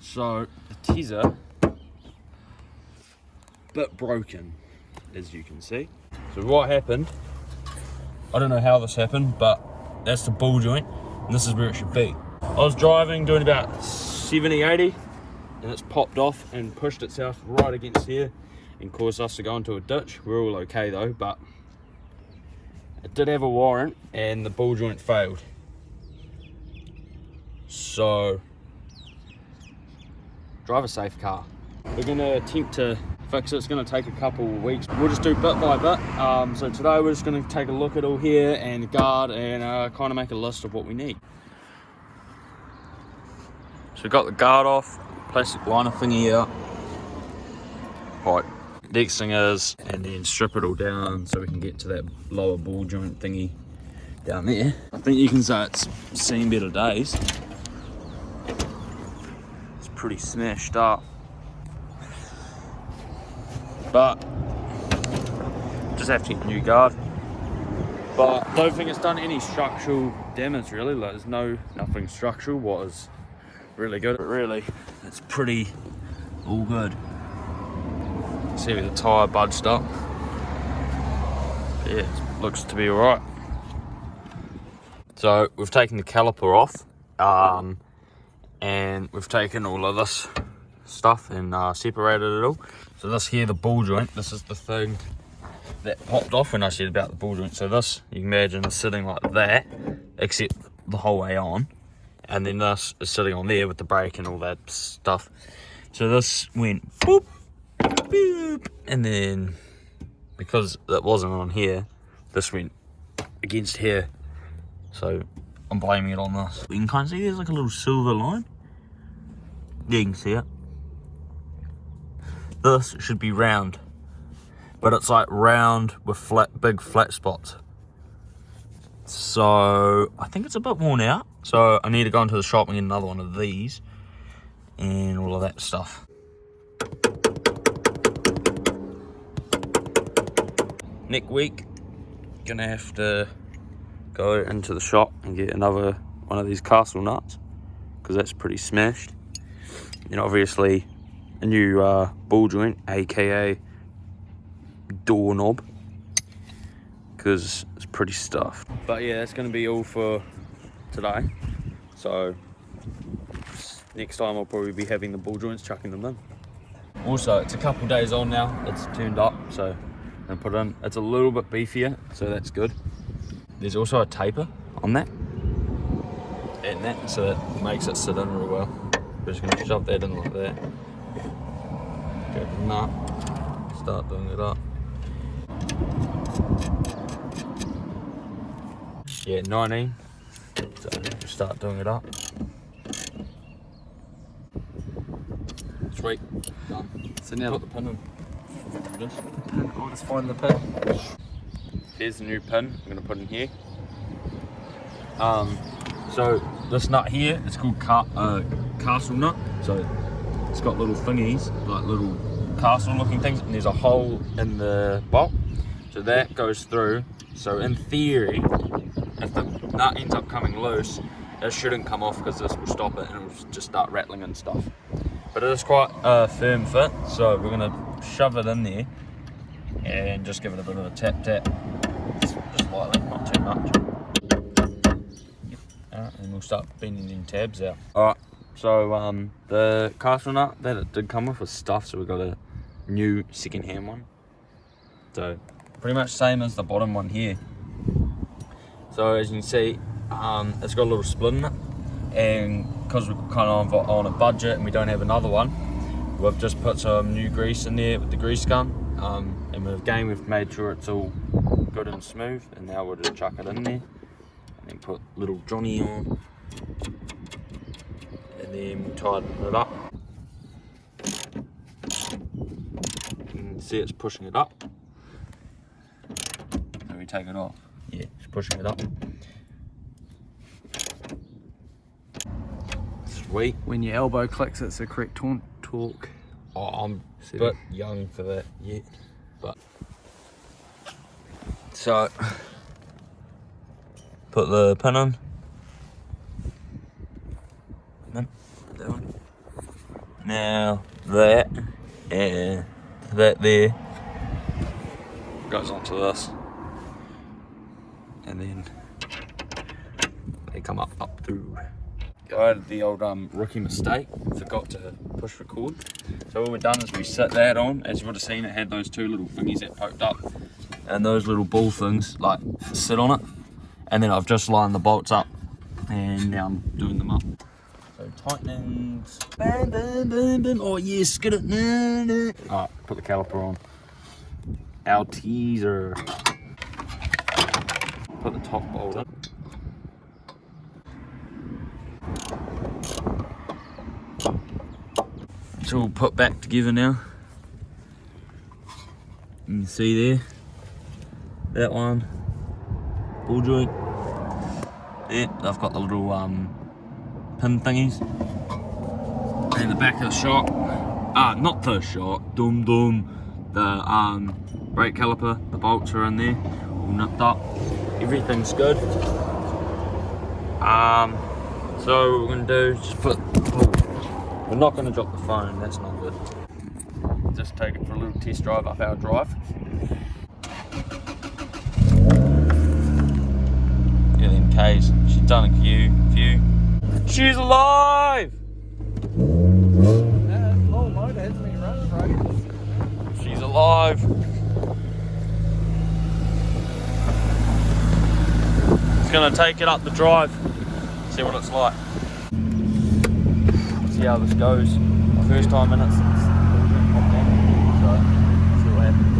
So the Tezza, bit broken, as you can see. So what happened, I don't know how this happened, but that's the ball joint, and this is where it should be. I was driving, doing about 70, 80, and it's popped off and pushed itself right against here and caused us to go into a ditch. We're all okay though, but it did have a warrant and the ball joint failed. So, drive a safe car. We're gonna attempt to fix it. It's gonna take a couple of weeks. We'll just do bit by bit. So today we're just gonna take a look at all here and guard and kind of make a list of what we need. So we've got the guard off, plastic liner thingy out. Right, next thing is, and then strip it all down so we can get to that lower ball joint thingy down there. I think you can say it's seen better days. It's pretty smashed up. But just have to get a new guard. But I don't think it's done any structural damage really. Like there's nothing structural. What is really good, but really it's pretty all good. See the tyre budged up. Yeah, it looks to be alright. So we've taken the caliper off, and we've taken all of this stuff and separated it all. So this here, the ball joint, this is the thing that popped off when I said about the ball joint. So this, you can imagine, is sitting like that, except the whole way on. And then this is sitting on there with the brake and all that stuff. So this went boop, boop, and then because it wasn't on here, this went against here. So I'm blaming it on this. You can kind of see there's like a little silver line. Yeah, you can see it. This should be round, but it's like round with big flat spots. So I think it's a bit worn out. So I need to go into the shop and get another one of these and all of that stuff. Next week, gonna have to go into the shop and get another one of these castle nuts because that's pretty smashed. And obviously a new ball joint, aka doorknob, because it's pretty stuffed. But yeah, that's going to be all for today. So next time I'll probably be having the ball joints, chucking them in. Also, it's a couple days on now, it's turned up, so I'm put it in. It's a little bit beefier, so that's good. There's also a taper on that and that, so that makes it sit in real well. We're just going to shove that in like that. Go to the nut, start doing it up. Yeah, 19. So just start doing it up. Sweet. Done. So now put the pin in. I'll just find the pin. Here's the new pin I'm going to put in here. So this nut here, it's called castle nut. So it's got little thingies, like little castle looking things, and there's a hole in the bolt. So that goes through. So in theory, if the nut ends up coming loose, it shouldn't come off because this will stop it and it will just start rattling and stuff. But it is quite a firm fit, so we're going to shove it in there and just give it a bit of a tap tap. Just lightly, not too much. And we'll start bending them tabs out. Alright, so the castle nut that it did come with was stuffed, so we got a new second-hand one. So pretty much same as the bottom one here. So as you can see, it's got a little split in it, and because we're kind of on a budget and we don't have another one, we've just put some new grease in there with the grease gun, and we've made sure it's all good and smooth, and now we'll just chuck it in there and then put little Johnny on, and then we'll tighten it up. You can see it's pushing it up, so we take it off. Yeah, it's pushing it up. Sweet. When your elbow clicks, it's the correct torque. Oh, I'm a bit young for that yet, but so put the pin in. That one. Now that and that there goes onto this, and then they come up through. I had the old rookie mistake, forgot to push record. So what we've done is we set that on. As you would have seen, it had those two little thingies that poked up, and those little ball things like sit on it. And then I've just lined the bolts up, and now I'm doing them up. So tightenings, bam, bam, bam, bam. Oh yes, get it. Alright, put the caliper on. Our teaser. Put the top bolt in. It's all put back together now. You can see there, that one, ball joint. There, I've got the little pin thingies. And the back of the shock, not the shock, the brake caliper, the bolts are in there, all nipped up. Everything's good. So what we're gonna do is just put, we're not gonna drop the phone, that's not good. Just take it for a little test drive up our drive. Yeah, them K's, she's done a few. She's alive! Low mode has me running right. She's alive. It's gonna take it up the drive, see what it's like. See how this goes. My first time in it since the building popped in, so see what happens.